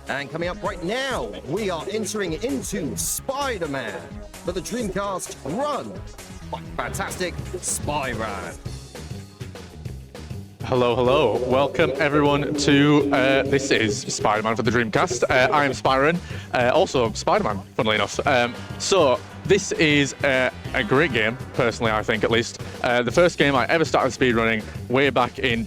And coming up right now, we are entering into Spider-Man for the Dreamcast Run by fantastic Speedrun. Hello, hello. Welcome everyone to, this is Spider-Man for the Dreamcast. I am Speedrunning, also Spider-Man, funnily enough. So, this is a great game, personally, I think, at least. The first game I ever started speedrunning way back in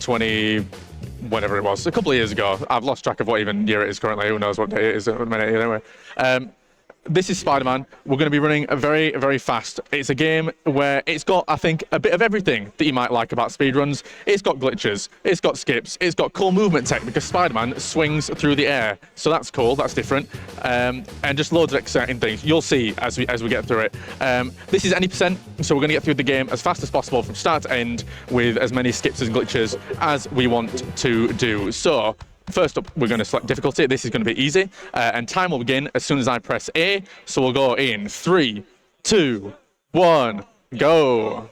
whatever it was, a couple of years ago. I've lost track of what even year it is currently. Who knows what day it is at the minute, anyway. This is Spider-Man. We're going to be running very, very fast. It's a game where it's got, I think, a bit of everything that you might like about speedruns. It's got glitches, it's got skips, it's got cool movement tech because Spider-Man swings through the air. So that's cool, that's different. And just loads of exciting things. You'll see as we get through it. This is any percent, so we're going to get through the game as fast as possible from start to end with as many skips and glitches as we want to do. So, first up, we're going to select difficulty. This is going to be easy, and time will begin as soon as I press A. So we'll go in 3, 2, 1, go.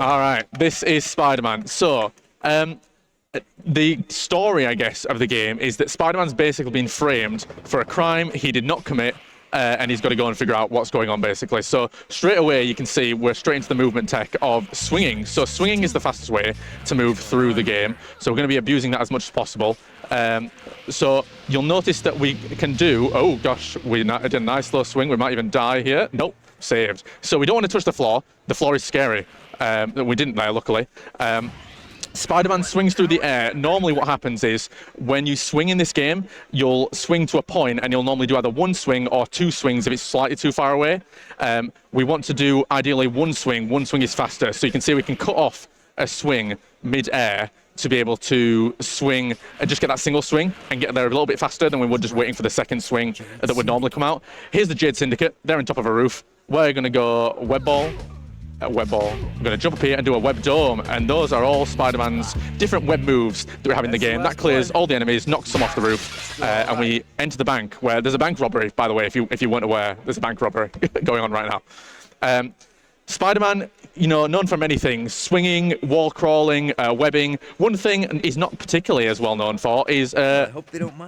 All right, this is Spider-Man. So, the story, I guess, of the game is that Spider-Man's basically been framed for a crime he did not commit, and he's got to go and figure out what's going on, basically. So straight away, you can see we're straight into the movement tech of swinging. So swinging is the fastest way to move through the game. So we're going to be abusing that as much as possible. So you'll notice that we can do, oh gosh, we did a nice low swing. We might even die here. Nope, saved. So we don't want to touch the floor. The floor is scary. We didn't there, luckily. Spider-Man swings through the air. Normally what happens is when you swing in this game, you'll swing to a point and you'll normally do either one swing or two swings if it's slightly too far away. We want to do ideally one swing. One swing is faster. So you can see we can cut off a swing mid-air to be able to swing and just get that single swing and get there a little bit faster than we would just waiting for the second swing that would normally come out. Here's the Jade Syndicate. They're on top of a roof. We're going to go web ball. Web ball. I'm going to jump up here and do a web dome, and those are all Spider-Man's different web moves that we have in the game. That clears all the enemies, knocks them off the roof, and we enter the bank, where there's a bank robbery, by the way, if you weren't aware. There's a bank robbery going on right now. Spider-Man, you know, known for many things, swinging, wall crawling, webbing. One thing he's not particularly as well known for is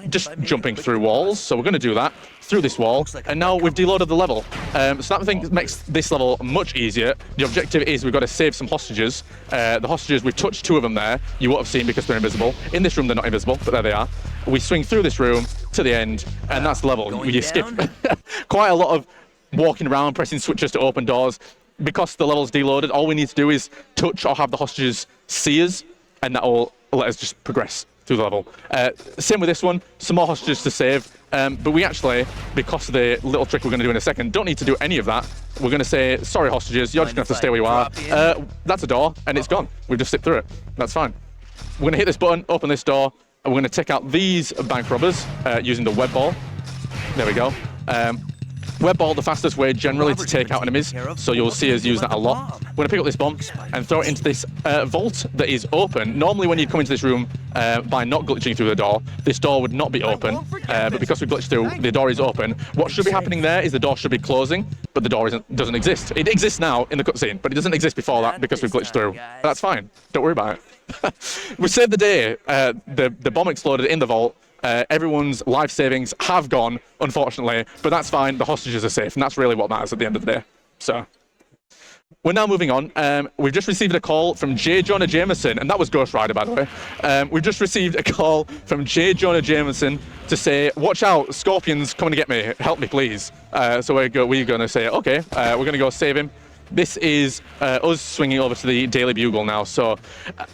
just jumping through walls. So we're going to do that through this wall, and now we've deloaded the level. So that thing makes this level much easier. The objective is we've got to save some hostages. The hostages, we've touched 2 of them there. You won't have seen because they're invisible. In this room, they're not invisible, but there they are. We swing through this room to the end, and that's the level. You skip quite a lot of walking around, pressing switches to open doors. Because the level's deloaded, all we need to do is touch or have the hostages see us, and that will let us just progress through the level. Same with this one, some more hostages to save, but we actually, because of the little trick we're going to do in a second, don't need to do any of that. We're going to say, sorry hostages, you're just going to have to stay where you are. That's a door, and it's gone. We've just slipped through it. That's fine. We're going to hit this button, open this door, and we're going to take out these bank robbers using the web ball. There we go. Web ball, the fastest way generally to take out enemies, so you'll see us use that a lot. We're going to pick up this bomb and throw it into this vault that is open. Normally when you come into this room by not glitching through the door, this door would not be open, but because we glitched through, the door is open. What should be happening there is the door should be closing, but the door doesn't exist. It exists now in the cutscene, but it doesn't exist before that because we've glitched through. That's fine. Don't worry about it. We saved the day. The bomb exploded in the vault. Everyone's life savings have gone, unfortunately, but that's fine. The hostages are safe, and that's really what matters at the end of the day. So, we're now moving on. We've just received a call from J. Jonah Jameson, and that was Ghost Rider, by the way. We've just received a call from J. Jonah Jameson to say, watch out, Scorpion's coming to get me. Help me, please. So we're going to say, okay, we're going to go save him. This is us swinging over to the Daily Bugle now. So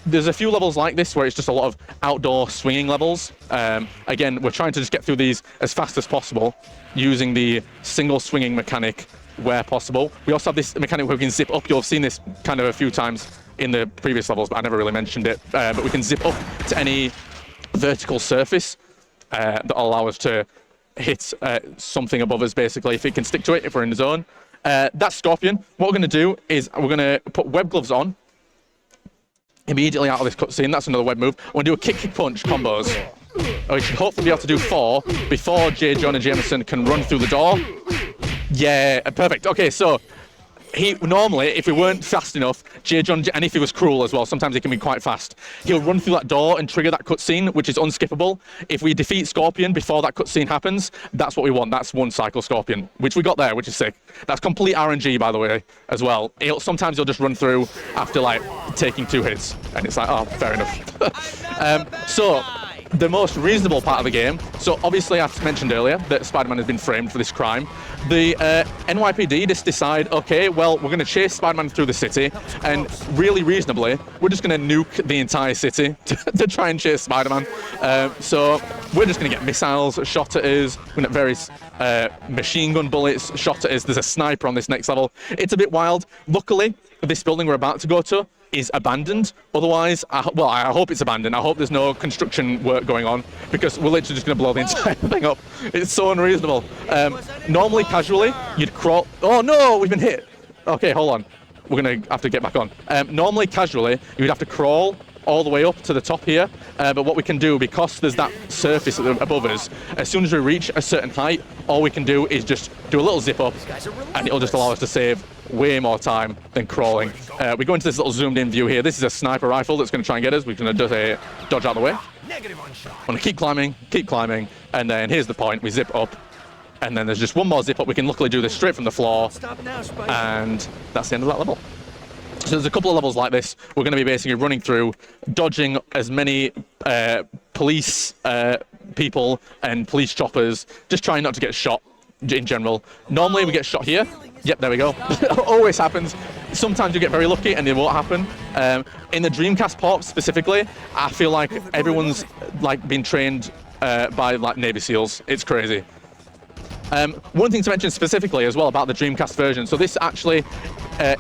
there's a few levels like this where it's just a lot of outdoor swinging levels. Again, we're trying to just get through these as fast as possible using the single swinging mechanic where possible. We also have this mechanic where we can zip up. You'll have seen this kind of a few times in the previous levels, but I never really mentioned it. But we can zip up to any vertical surface that'll allow us to hit something above us, basically, if it can stick to it, if we're in the zone. That's Scorpion. What we're going to do is we're going to put web gloves on immediately out of this cutscene. That's another web move. We're going to do a kick-punch combos. We should hopefully be able to do 4 before J. Jonah Jameson can run through the door. Yeah, perfect. Okay, so he normally, if we weren't fast enough, J. John, and if he was cruel as well, sometimes he can be quite fast. He'll run through that door and trigger that cutscene, which is unskippable. If we defeat Scorpion before that cutscene happens, that's what we want. That's one cycle Scorpion, which we got there, which is sick. That's complete RNG, by the way, as well. Sometimes he'll just run through after like taking 2 hits, and it's like, oh, fair enough. So. The most reasonable part of the game, so obviously I mentioned earlier that Spider-Man has been framed for this crime. The NYPD just decide, okay, well, we're going to chase Spider-Man through the city, and really reasonably, we're just going to nuke the entire city to try and chase Spider-Man. So we're just going to get missiles shot at us, we're going to get various machine gun bullets shot at us. There's a sniper on this next level. It's a bit wild. Luckily, this building we're about to go to is abandoned. Otherwise, I hope it's abandoned. I hope there's no construction work going on, because we're literally just going to blow the entire thing up. It's so unreasonable. Normally, casually, you'd crawl. Oh no, we've been hit. Okay, hold on. We're going to have to get back on. Normally, casually, you'd have to crawl all the way up to the top here, but what we can do, because there's that surface above us, as soon as we reach a certain height, all we can do is just do a little zip up, and it'll just allow us to save way more time than crawling. We go into this little zoomed in view here. This is a sniper rifle that's going to try and get us. We're going to just dodge out of the way. I'm going to keep climbing, and then here's the point. We zip up, and then there's just one more zip up. We can luckily do this straight from the floor, and that's the end of that level. So there's a couple of levels like this. We're going to be basically running through, dodging as many police people and police choppers, just trying not to get shot in general. Normally we get shot here. Yep, there we go. Always happens. Sometimes you get very lucky and it won't happen. In the Dreamcast port specifically, I feel like everyone's like been trained by like Navy SEALs. It's crazy. One thing to mention specifically as well about the Dreamcast version, so this actually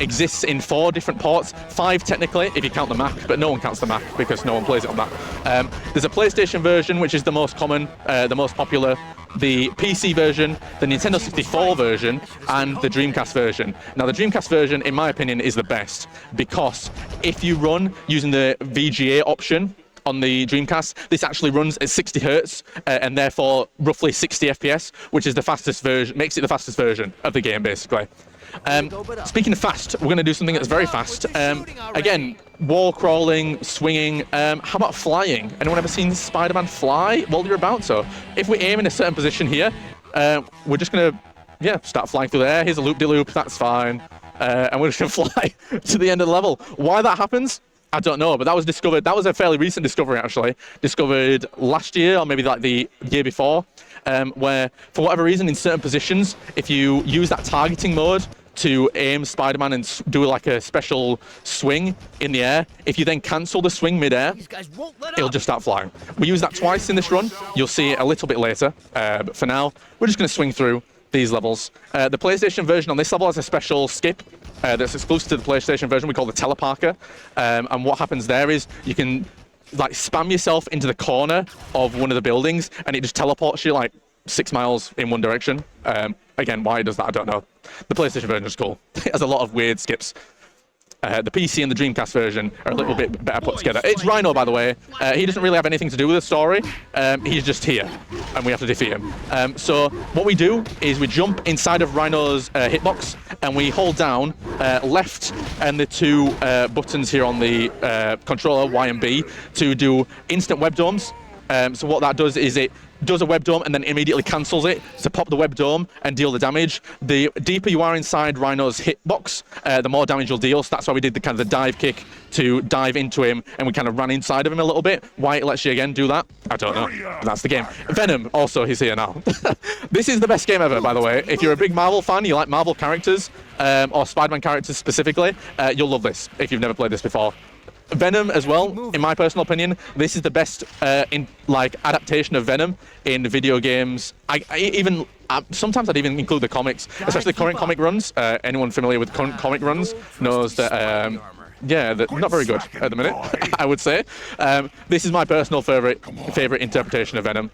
exists in 4 different ports, 5 technically if you count the Mac, but no one counts the Mac because no one plays it on that. There's a PlayStation version, which is the most common, the most popular, the PC version, the Nintendo 64 version, and the Dreamcast version. Now the Dreamcast version, in my opinion, is the best, because if you run using the VGA option on the Dreamcast, this actually runs at 60 Hertz and therefore roughly 60 FPS, which is the fastest version, makes it the fastest version of the game basically. Speaking of fast, we're going to do something that's very fast. Again, wall crawling, swinging. How about flying? Anyone ever seen Spider-Man fly? Well, you're about to. If we aim in a certain position here, we're just going to, start flying through the air. Here's a loop-de-loop, that's fine. And we're just going to fly to the end of the level. Why that happens? I don't know, but that was discovered. That was a fairly recent discovery, actually. Discovered last year, or maybe like the year before, where, for whatever reason, in certain positions, if you use that targeting mode to aim Spider-Man and do like a special swing in the air, if you then cancel the swing mid-air, it'll just start flying. We use that twice in this run. You'll see it a little bit later, but for now, we're just going to swing through these levels. The PlayStation version on this level has a special skip that's exclusive to the PlayStation version we call the Teleparker, and what happens there is you can like spam yourself into the corner of one of the buildings and it just teleports you like 6 miles in one direction. Again, why it does that, I don't know. The PlayStation version is cool. It has a lot of weird skips. The PC and the Dreamcast version are a little bit better put together. It's Rhino, by the way. He doesn't really have anything to do with the story. He's just here, and we have to defeat him. So what we do is we jump inside of Rhino's hitbox, and we hold down left and the 2 buttons here on the controller, Y and B, to do instant web domes. So what that does is it does a web dome and then immediately cancels it to pop the web dome and deal the damage. The deeper you are inside Rhino's hitbox, the more damage you'll deal. So that's why we did the kind of the dive kick to dive into him, and we kind of ran inside of him a little bit. Why it lets you again do that, I don't know. But that's the game. Venom, also, he's here now. This is the best game ever, by the way. If you're a big Marvel fan, you like Marvel characters, or Spider-Man characters specifically, you'll love this if you've never played this before. Venom as well, in my personal opinion, this is the best adaptation of Venom in video games. Sometimes I'd even include the comics, especially current comic runs. Anyone familiar with current comic runs knows that they're not very good at the minute, I would say. This is my personal favorite interpretation of Venom,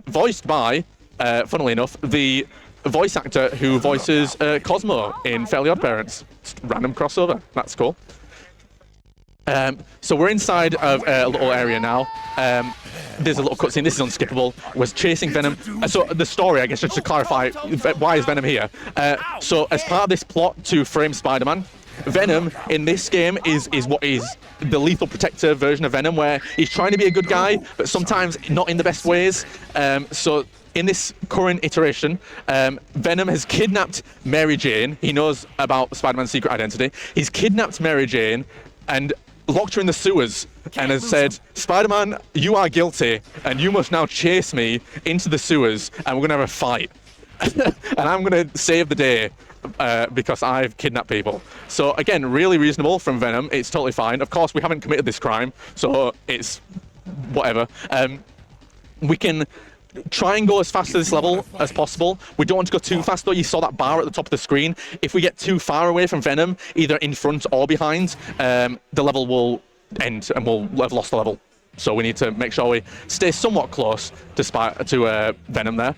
voiced by, funnily enough, the voice actor who voices Cosmo in Fairly Odd Parents. Random crossover. That's cool. So we're inside of a little area now. there's a little cutscene. This is unskippable. Was chasing Venom. So the story, I guess, just to clarify, why is Venom here? So as part of this plot to frame Spider-Man, Venom in this game is what is the lethal protector version of Venom, where he's trying to be a good guy, but sometimes not in the best ways. So in this current iteration, Venom has kidnapped Mary Jane. He knows about Spider-Man's secret identity. He's kidnapped Mary Jane and locked her in the sewers and has said, Spider-Man, you are guilty and you must now chase me into the sewers and we're going to have a fight. And I'm going to save the day because I've kidnapped people. So again, really reasonable from Venom. It's totally fine. Of course, we haven't committed this crime, so it's whatever. We can try and go as fast to this level as possible. We don't want to go too fast though. You saw that bar at the top of the screen. If we get too far away from Venom, either in front or behind, the level will end and we'll have lost the level. So we need to make sure we stay somewhat close to Venom there.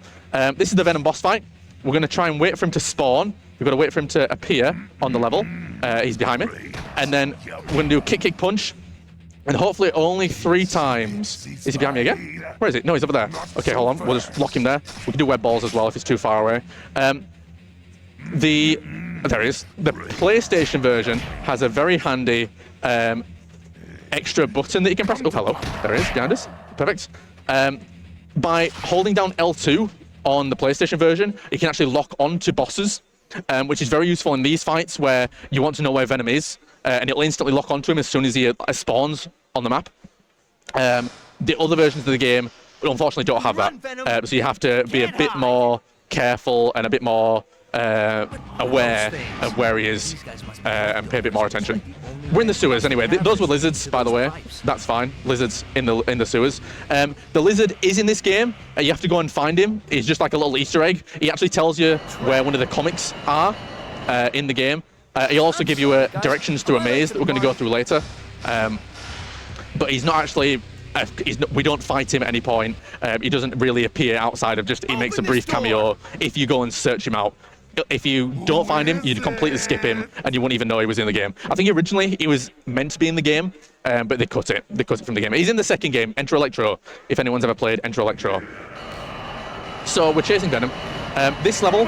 This is the Venom boss fight. We're going to try and wait for him to spawn. We've got to wait for him to appear on the level. He's behind me. And then we're going to do kick, kick, punch. And hopefully only 3 times. Is he behind me again? Where is he? No, he's over there. Okay, hold on. We'll just lock him there. We can do web balls as well if he's too far away. There he is. The PlayStation version has a very handy extra button that you can press. Oh, hello. There he is, behind us. Perfect. By holding down L2 on the PlayStation version, you can actually lock onto bosses, which is very useful in these fights where you want to know where Venom is, and it'll instantly lock onto him as soon as he spawns on the map. The other versions of the game unfortunately don't have that, so you have to be a bit more careful and a bit more aware of where he is and pay a bit more attention. We're in the sewers anyway. Those were lizards, by the way. That's fine. Lizards in the sewers. The lizard is in this game. You have to go and find him. He's just like a little Easter egg. He actually tells you where one of the comics are in the game. He'll also give you directions to a maze that we're going to go through later. But he's not actually... we don't fight him at any point. He doesn't really appear outside of just... He makes a brief cameo if you go and search him out. If you don't find him, you'd completely skip him and you wouldn't even know he was in the game. I think originally he was meant to be in the game, but they cut it. They cut it from the game. He's in the second game, Enter Electro, if anyone's ever played Enter Electro. So we're chasing Venom. This level,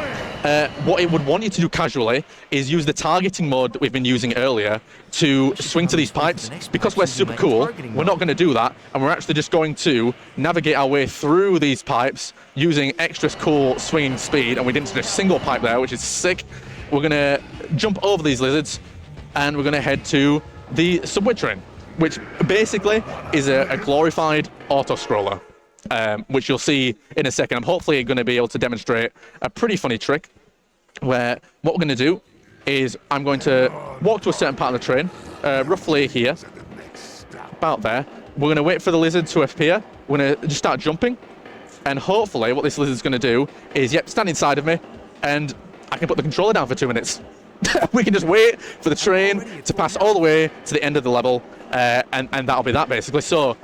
what it would want you to do casually is use the targeting mode that we've been using earlier to swing to these pipes. Because we're super cool, we're not going to do that, and we're actually just going to navigate our way through these pipes using extra cool swinging speed, and we didn't see a single pipe there, which is sick. We're going to jump over these lizards, and we're going to head to the subway train, which basically is a glorified auto-scroller. Which you'll see in a second. I'm hopefully going to be able to demonstrate a pretty funny trick where what we're going to do is I'm going to walk to a certain part of the train, roughly here, about there. We're going to wait for the lizard to appear. We're going to just start jumping, and hopefully what this lizard's going to do is, stand inside of me, and I can put the controller down for 2 minutes. We can just wait for the train to pass all the way to the end of the level, and that'll be that basically. So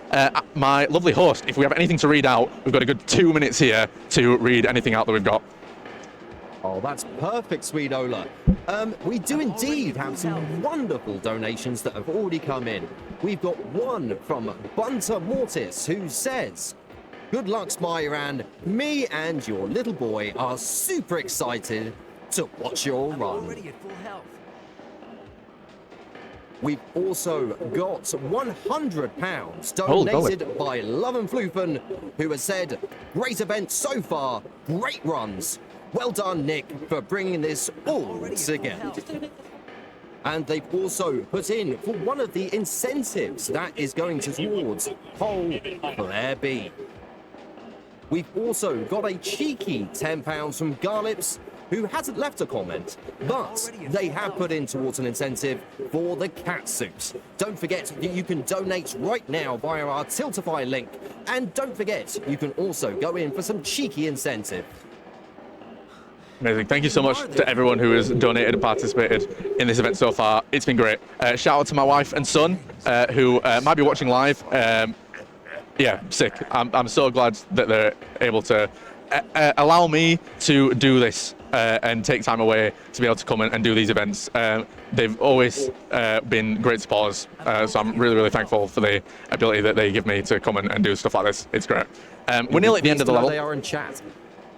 my lovely host, if we have anything to read out, we've got a good 2 minutes here to read anything out that we've got. Oh, that's perfect, Sweet Ola. We do indeed have some wonderful donations that have already come in. We've got one from Bunter Mortis, who says, "Good luck, Spyran. Me and your little boy are super excited to watch your run." We've also got £100 donated by Love and Floofen, who has said, "Great event so far, great runs. Well done, Nick, for bringing this all together." And they've also put in for one of the incentives that is going towards Pole Blair B. We've also got a cheeky £10 from Garlips, who hasn't left a comment, but they have put in towards an incentive for the cat suit. Don't forget that you can donate right now via our Tiltify link, and don't forget you can also go in for some cheeky incentive. Amazing. Thank you so much to everyone who has donated and participated in this event so far. It's been great. Shout out to my wife and son who might be watching live. Yeah, sick. I'm so glad that they're able to allow me to do this and take time away to be able to come and do these events. They've always been great supporters, so I'm really, really thankful for the ability that they give me to come and do stuff like this. It's great. We're nearly at the end of the level. They are in chat.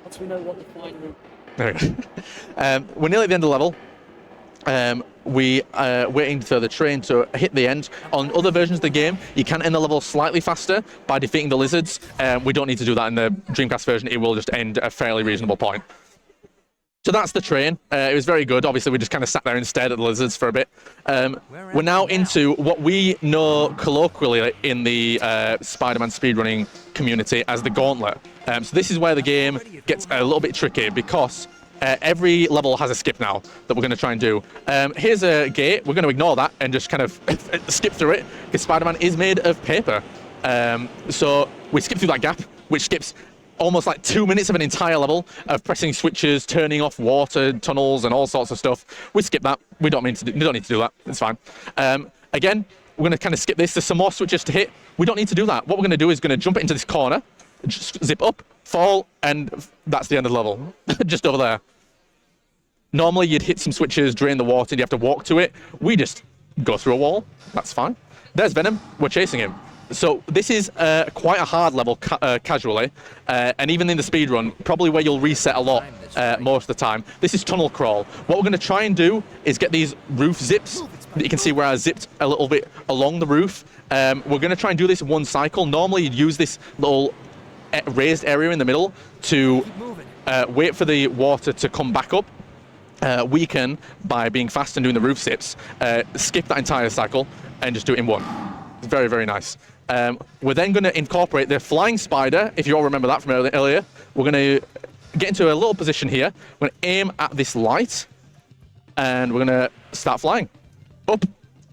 Once we know what the final... There we go. We're nearly at the end of the level. We're waiting for the train to hit the end. On other versions of the game, you can end the level slightly faster by defeating the lizards. We don't need to do that in the Dreamcast version. It will just end at a fairly reasonable point. So that's the train. It was very good. Obviously, we just kind of sat there and stared at the lizards for a bit. We're now into what we know colloquially in the Spider-Man speedrunning community as the gauntlet. So this is where the game gets a little bit tricky because every level has a skip now that we're going to try and do. Here's a gate. We're going to ignore that and just kind of skip through it because Spider-Man is made of paper. So we skip through that gap, which skips almost like 2 minutes of an entire level of pressing switches, turning off water tunnels and all sorts of stuff. We skip that. We don't need to do that. It's fine. Again, we're going to kind of skip this. There's some more switches to hit. We don't need to do that. What we're going to do is going to jump into this corner, just zip up, fall, and that's the end of the level. Just over there. Normally, you'd hit some switches, drain the water, and you have to walk to it. We just go through a wall. That's fine. There's Venom. We're chasing him. So this is quite a hard level casually, and even in the speedrun, probably where you'll reset a lot most of the time. This is tunnel crawl. What we're going to try and do is get these roof zips. You can see where I zipped a little bit along the roof. We're going to try and do this in one cycle. Normally, you'd use this little raised area in the middle to wait for the water to come back up. We can, by being fast and doing the roof zips, skip that entire cycle and just do it in one. It's very, very nice. We're then going to incorporate the flying spider, if you all remember that from earlier. We're going to get into a little position here. We're going to aim at this light, and we're going to start flying. Up,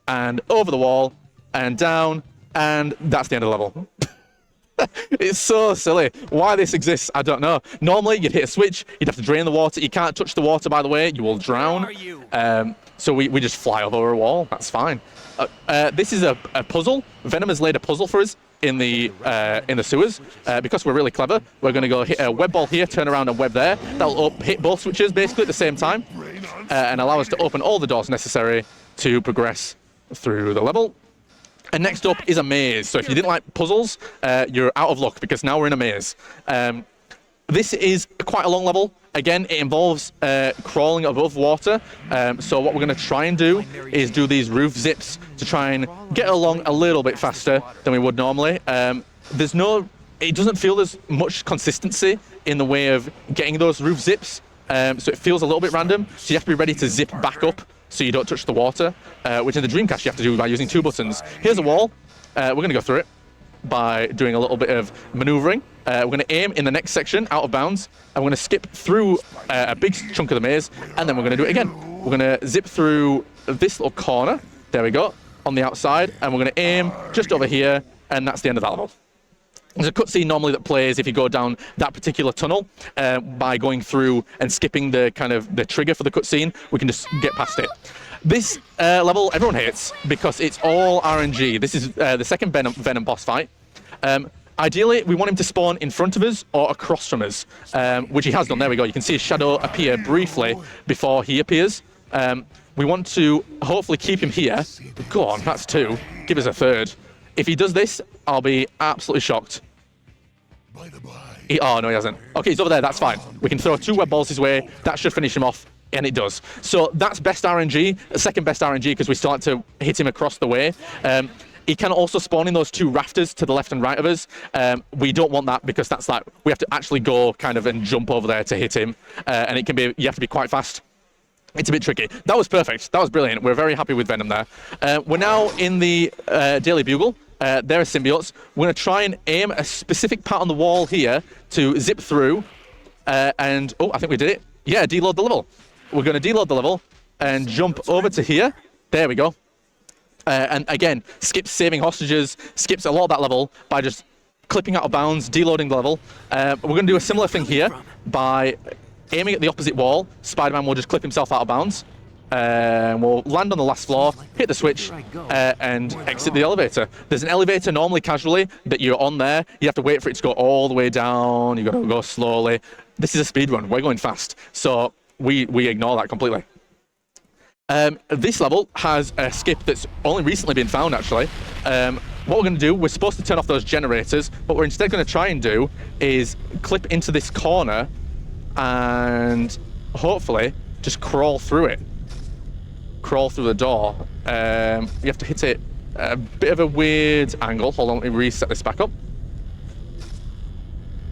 and over the wall, and down, and that's the end of the level. It's so silly. Why this exists, I don't know. Normally, you'd hit a switch, you'd have to drain the water. You can't touch the water, by the way. You will drown. So we just fly over a wall. That's fine. This is a puzzle. Venom has laid a puzzle for us in the sewers. Because we're really clever, we're going to go hit a web ball here, turn around and web there. That'll hit both switches basically at the same time and allow us to open all the doors necessary to progress through the level. And next up is a maze. So if you didn't like puzzles, you're out of luck because now we're in a maze. This is quite a long level. Again, it involves crawling above water. So what we're going to try and do is do these roof zips to try and get along a little bit faster than we would normally. It doesn't feel there's much consistency in the way of getting those roof zips. So it feels a little bit random. So you have to be ready to zip back up so you don't touch the water, which in the Dreamcast you have to do by using 2 buttons. Here's a wall. We're going to go through it by doing a little bit of maneuvering. We're going to aim in the next section out of bounds, and we're going to skip through a big chunk of the maze, and then we're going to do it again. We're going to zip through this little corner. There we go, on the outside, and we're going to aim just over here, and that's the end of that level. There's a cutscene normally that plays if you go down that particular tunnel. By going through and skipping the trigger for the cutscene, we can just get past it. This level everyone hates because it's all RNG. This is the second Venom boss fight. Ideally, we want him to spawn in front of us or across from us, which he has done. There we go. You can see his shadow appear briefly before he appears. We want to hopefully keep him here. Go on, that's 2. Give us a 3rd. If he does this, I'll be absolutely shocked. Oh, no, he hasn't. Okay, he's over there. That's fine. We can throw 2 web balls his way. That should finish him off, and it does. So that's best RNG, second best RNG, because we start to hit him across the way. He can also spawn in those 2 rafters to the left and right of us. We don't want that because that's like we have to actually go kind of and jump over there to hit him, and it can be you have to be quite fast. It's a bit tricky. That was perfect. That was brilliant. We're very happy with Venom there. We're now in the Daily Bugle. There are symbiotes. We're going to try and aim a specific part on the wall here to zip through. And, oh, I think we did it. Yeah, deload the level. We're going to deload the level and jump over to here. There we go. And again, skips saving hostages, skips a lot of that level by just clipping out of bounds, deloading the level. We're going to do a similar thing here by aiming at the opposite wall. Spider-Man will just clip himself out of bounds. We'll land on the last floor, hit the switch, and exit the elevator. There's an elevator normally casually that you're on there. You have to wait for it to go all the way down. You've got to go slowly. This is a speed run. We're going fast. So we ignore that completely. This level has a skip that's only recently been found, actually. What we're going to do, we're supposed to turn off those generators. What we're instead going to try and do is clip into this corner and hopefully just crawl through it. Crawl through the door. You have to hit it a bit of a weird angle. Hold on, let me reset this back up.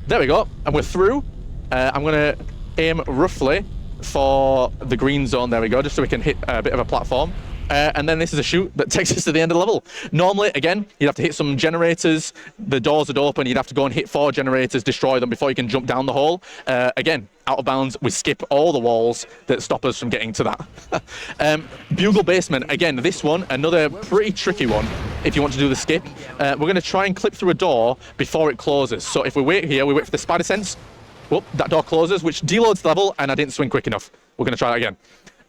There we go, and we're through. I'm going to aim roughly for the green zone. There we go, just so we can hit a bit of a platform. And then this is a chute that takes us to the end of the level. Normally, again, you'd have to hit some generators. The doors would open. You'd have to go and hit 4 generators, destroy them before you can jump down the hole. Again, out of bounds, we skip all the walls that stop us from getting to that. Bugle Basement, again, this one, another pretty tricky one if you want to do the skip. We're going to try and clip through a door before it closes. So if we wait here, we wait for the spider sense. Whoop, that door closes, which deloads the level, and I didn't swing quick enough. We're going to try that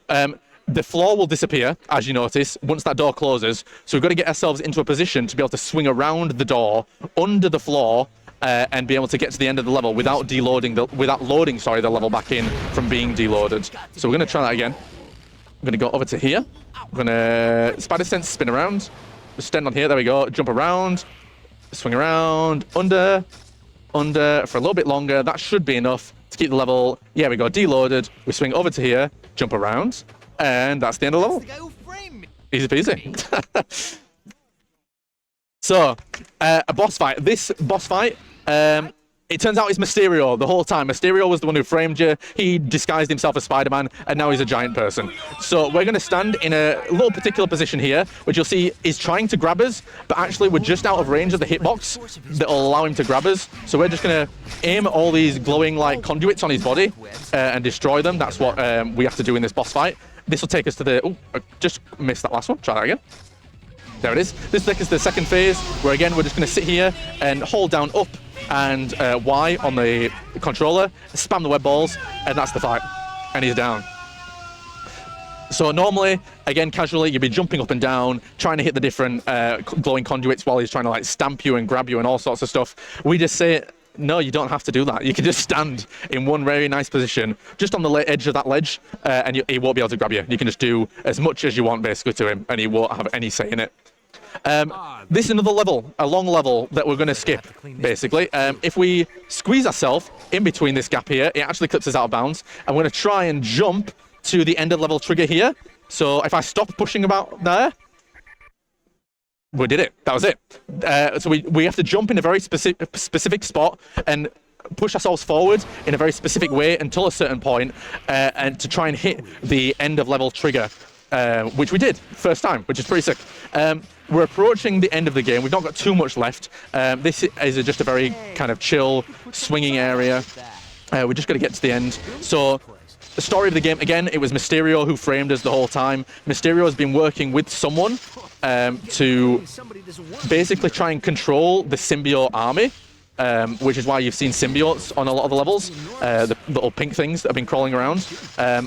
again. The floor will disappear, as you notice, once that door closes. So we've got to get ourselves into a position to be able to swing around the door, under the floor, and be able to get to the end of the level without loading the level back in from being deloaded. So we're going to try that again. I'm going to go over to here. I'm going to spider sense, spin around, stand on here. There we go. Jump around, swing around, under for a little bit longer. That should be enough to keep the level. Yeah, we go. Deloaded. We swing over to here, jump around. And that's the end of the level. Easy peasy. So, a boss fight. This boss fight, it turns out it's Mysterio the whole time. Mysterio was the one who framed you. He disguised himself as Spider-Man, and now he's a giant person. So we're going to stand in a little particular position here, which you'll see is trying to grab us, but actually we're just out of range of the hitbox that will allow him to grab us. So we're just going to aim at all these glowing like conduits on his body and destroy them. That's what we have to do in this boss fight. This will take us to the... Oh, I just missed that last one. Try that again. There it is. This will take us to the second phase, where again, we're just going to sit here and hold down up and Y on the controller, spam the web balls, and that's the fight. And he's down. So normally, again, casually, you'd be jumping up and down, trying to hit the different glowing conduits while he's trying to like stamp you and grab you and all sorts of stuff. We just say... No, you don't have to do that. You can just stand in one very nice position, just on the edge of that ledge, and he won't be able to grab you. You can just do as much as you want, basically, to him, and he won't have any say in it. This is another level, a long level, that we're going to skip, basically. If we squeeze ourselves in between this gap here, it actually clips us out of bounds. And we're going to try and jump to the end of level trigger here. So if I stop pushing about there, we did it. That was it. So we have to jump in a very specific spot and push ourselves forward in a very specific way until a certain point, and to try and hit the end of level trigger, which we did first time, which is pretty sick. We're approaching the end of the game. We've not got too much left. This is just a very kind of chill, swinging area. We just got to get to the end. So the story of the game, again, it was Mysterio who framed us the whole time. Mysterio has been working with someone to basically try and control the symbiote army, which is why you've seen symbiotes on a lot of the levels, the little pink things that have been crawling around.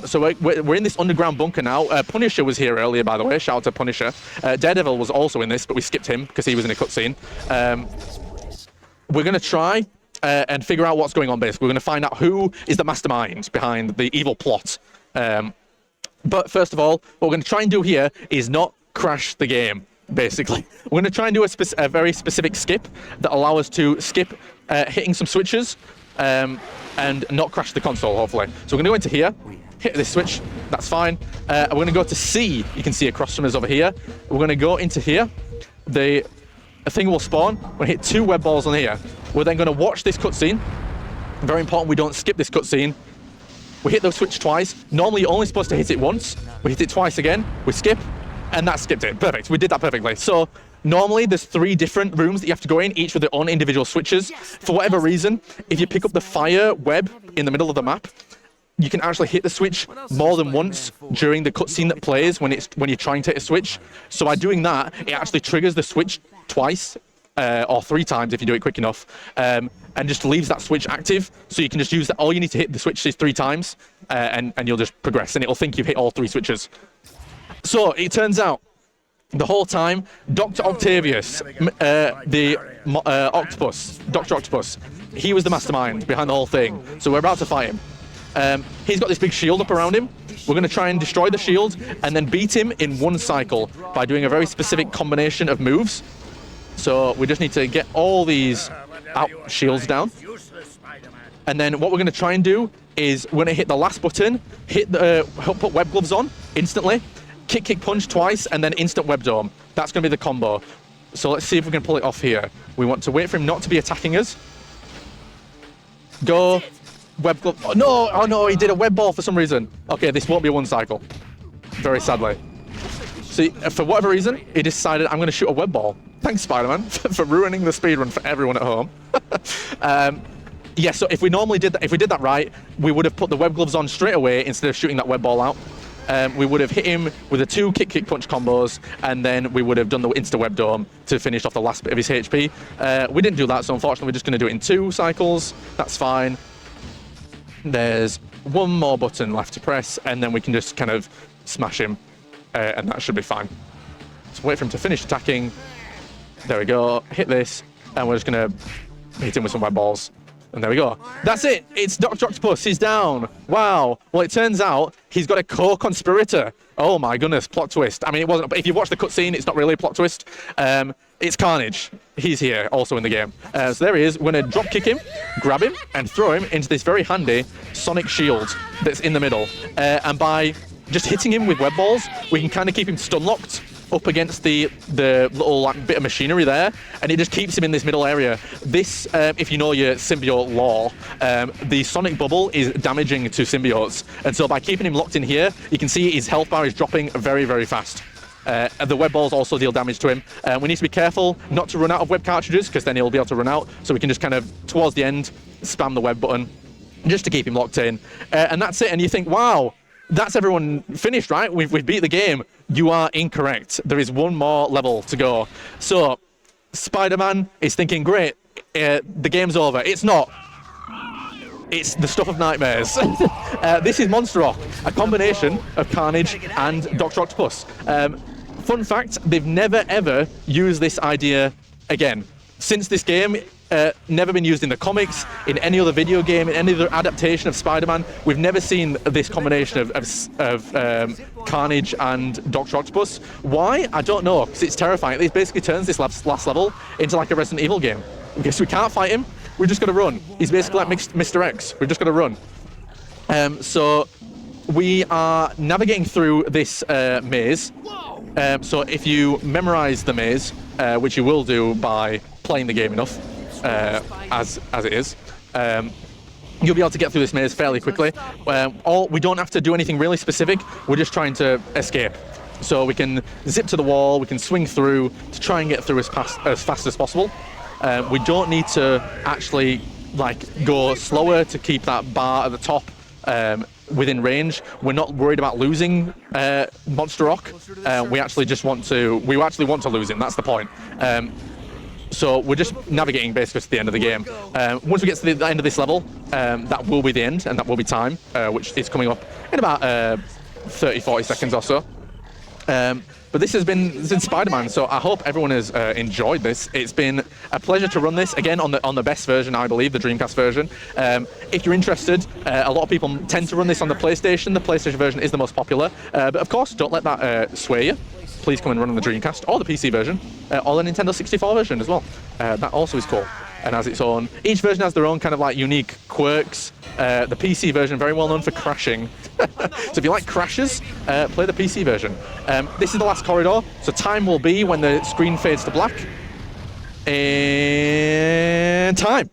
So we're in this underground bunker now. Punisher was here earlier, by the way. Shout out to Punisher. Daredevil was also in this, but we skipped him because he was in a cutscene. We're going to try and figure out what's going on, basically. We're going to find out who is the mastermind behind the evil plot. But first of all, what we're going to try and do here is not crash the game, basically. We're going to try and do a very specific skip that allow us to skip hitting some switches and not crash the console, hopefully. So we're going to go into here, hit this switch, that's fine. We're going to go to C, you can see across from us over here. We're going to go into here. A thing will spawn. We're going to hit 2 web balls on here. We're then going to watch this cutscene. Very important we don't skip this cutscene. We hit the switch twice. Normally you're only supposed to hit it once. We hit it twice again. We skip, and that skipped it. Perfect. We did that perfectly. So normally there's 3 different rooms that you have to go in, each with their own individual switches. For whatever reason, if you pick up the fire web in the middle of the map, you can actually hit the switch more than once during the cutscene that plays when you're trying to hit a switch. So by doing that, it actually triggers the switch twice, or 3 times if you do it quick enough, and just leaves that switch active. So you can just use that. All you need to hit the switch is 3 times, and you'll just progress, and it'll think you've hit all 3 switches. So it turns out the whole time, Dr. Octavius, Octopus, Dr. Octopus, he was the mastermind behind the whole thing. So we're about to fight him. He's got this big shield up around him. We're going to try and destroy the shield and then beat him in one cycle by doing a very specific combination of moves. So we just need to get all these shields down. And then what we're going to try and do is we're going to hit the last button, put web gloves on instantly, kick, punch twice, and then instant web dome. That's going to be the combo. So let's see if we can pull it off here. We want to wait for him not to be attacking us. Go. Web glove. Oh no, he did a web ball for some reason. Okay, this won't be a one cycle. Very sadly. So for whatever reason, he decided I'm going to shoot a web ball. Thanks, Spider-Man, for ruining the speedrun for everyone at home. Yeah, so if we did that right, we would have put the web gloves on straight away instead of shooting that web ball out. We would have hit him with the 2 kick, punch combos, and then we would have done the insta web dome to finish off the last bit of his HP. We didn't do that, so unfortunately we're just going to do it in 2 cycles. That's fine. There's one more button left to press, and then we can just kind of smash him, and that should be fine. So wait for him to finish attacking. There we go. Hit this, and we're just going to hit him with some web balls. And there we go. That's it. It's Dr. Octopus. He's down. Wow. Well, it turns out he's got a co-conspirator. Oh my goodness, plot twist. I mean, it wasn't, but if you watch the cutscene, it's not really a plot twist. It's Carnage. He's here, also in the game. So there he is. We're going to drop kick him, grab him, and throw him into this very handy sonic shield that's in the middle. And by just hitting him with web balls, we can kind of keep him stun locked up against the little like, bit of machinery there, and it just keeps him in this middle area. This, if you know your symbiote lore, the sonic bubble is damaging to symbiotes, and so by keeping him locked in here, you can see his health bar is dropping very, very fast. The web balls also deal damage to him. We need to be careful not to run out of web cartridges, because then he'll be able to run out, so we can just kind of, towards the end, spam the web button, just to keep him locked in. And that's it, and you think, wow, that's everyone finished, right? We've beat the game. You are incorrect. There is one more level to go. So, Spider-Man is thinking, great, the game's over. It's not. It's the stuff of nightmares. This is Monster Rock, a combination of Carnage and Dr. Octopus. Fun fact, they've never ever used this idea again. Since this game, never been used in the comics, in any other video game, in any other adaptation of Spider-Man. We've never seen this combination of Carnage and Dr. Octopus. Why? I don't know, because it's terrifying. It basically turns this last level into like a Resident Evil game. Because we can't fight him, we've just got to run. He's basically like Mr. X. We've just got to run. So we are navigating through this maze. So if you memorize the maze, which you will do by playing the game enough, as it is, you'll be able to get through this maze fairly quickly. We don't have to do anything really specific. We're just trying to escape. So we can zip to the wall, we can swing through to try and get through as fast as possible. We don't need to actually like go slower to keep that bar at the top within range. We're not worried about losing Monster Rock. We actually want to lose him. That's the point. So we're just navigating basically to the end of the game. Once we get to the end of this level, that will be the end, and that will be time, which is coming up in about 30-40 seconds or so. But this has been Spider-Man, so I hope everyone has enjoyed this. It's been a pleasure to run this, again, on the best version, I believe, the Dreamcast version. If you're interested, a lot of people tend to run this on the PlayStation. The PlayStation version is the most popular. But of course, don't let that sway you. Please come and run on the Dreamcast, or the PC version, or the Nintendo 64 version as well. That also is cool, and has its own. Each version has their own kind of like unique quirks. The PC version, very well known for crashing. So if you like crashes, play the PC version. This is the last corridor, so time will be when the screen fades to black. And time.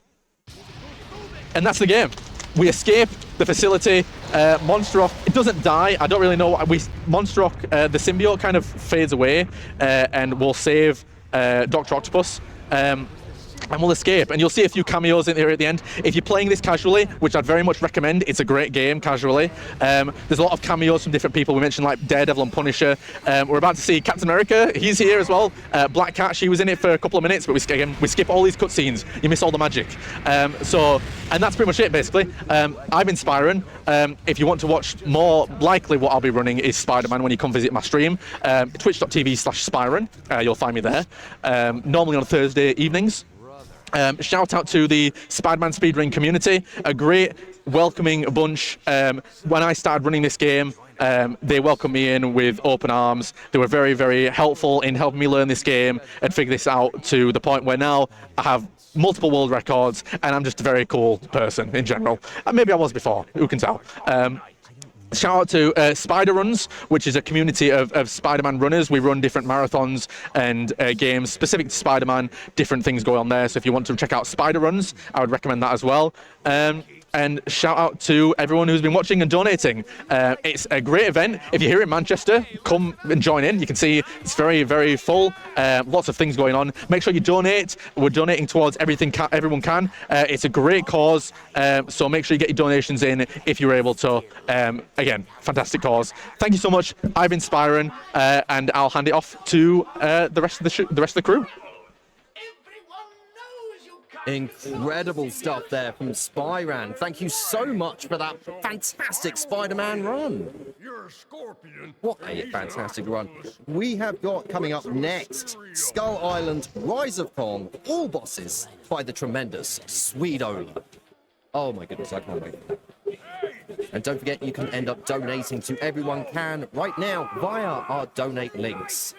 And that's the game. We escape the facility. Monster Rock, it doesn't die. I don't really know what Monster Rock, the symbiote kind of fades away, and we'll save Dr. Octopus. And we'll escape, and you'll see a few cameos in here at the end. If you're playing this casually, which I'd very much recommend, it's a great game casually. There's a lot of cameos from different people. We mentioned like Daredevil and Punisher. We're about to see Captain America. He's here as well. Black Cat, she was in it for a couple of minutes, but we skip all these cutscenes. You miss all the magic. And that's pretty much it, basically. I've been Spyron. If you want to watch more, likely what I'll be running is Spider-Man when you come visit my stream. Twitch.tv/Spyron. You'll find me there. Normally on Thursday evenings. Shout out to the Spider-Man speedrunning community, a great welcoming bunch. When I started running this game, they welcomed me in with open arms. They were very, very helpful in helping me learn this game and figure this out to the point where now I have multiple world records and I'm just a very cool person in general. And maybe I was before, who can tell. Shout out to Spider Runs, which is a community of Spider-Man runners. We run different marathons and games specific to Spider-Man, different things going on there. So if you want to check out Spider Runs, I would recommend that as well. And shout out to everyone who's been watching and donating. It's a great event. If you're here in Manchester, come and join in. You can see it's very, very full. Lots of things going on. Make sure you donate. We're donating towards everything everyone can. It's a great cause, so make sure you get your donations in if you're able to. Again, fantastic cause. Thank you so much. I've been Spyron, and I'll hand it off to the rest of the crew. Incredible stuff there from Spyran. Thank you so much for that fantastic Spider-Man run. You're a scorpion. What a fantastic run. We have got coming up next, Skull Island, Rise of Kong, all bosses by the tremendous Swedola. Oh my goodness, I can't wait. And don't forget, you can end up donating to Everyone Can right now via our donate links.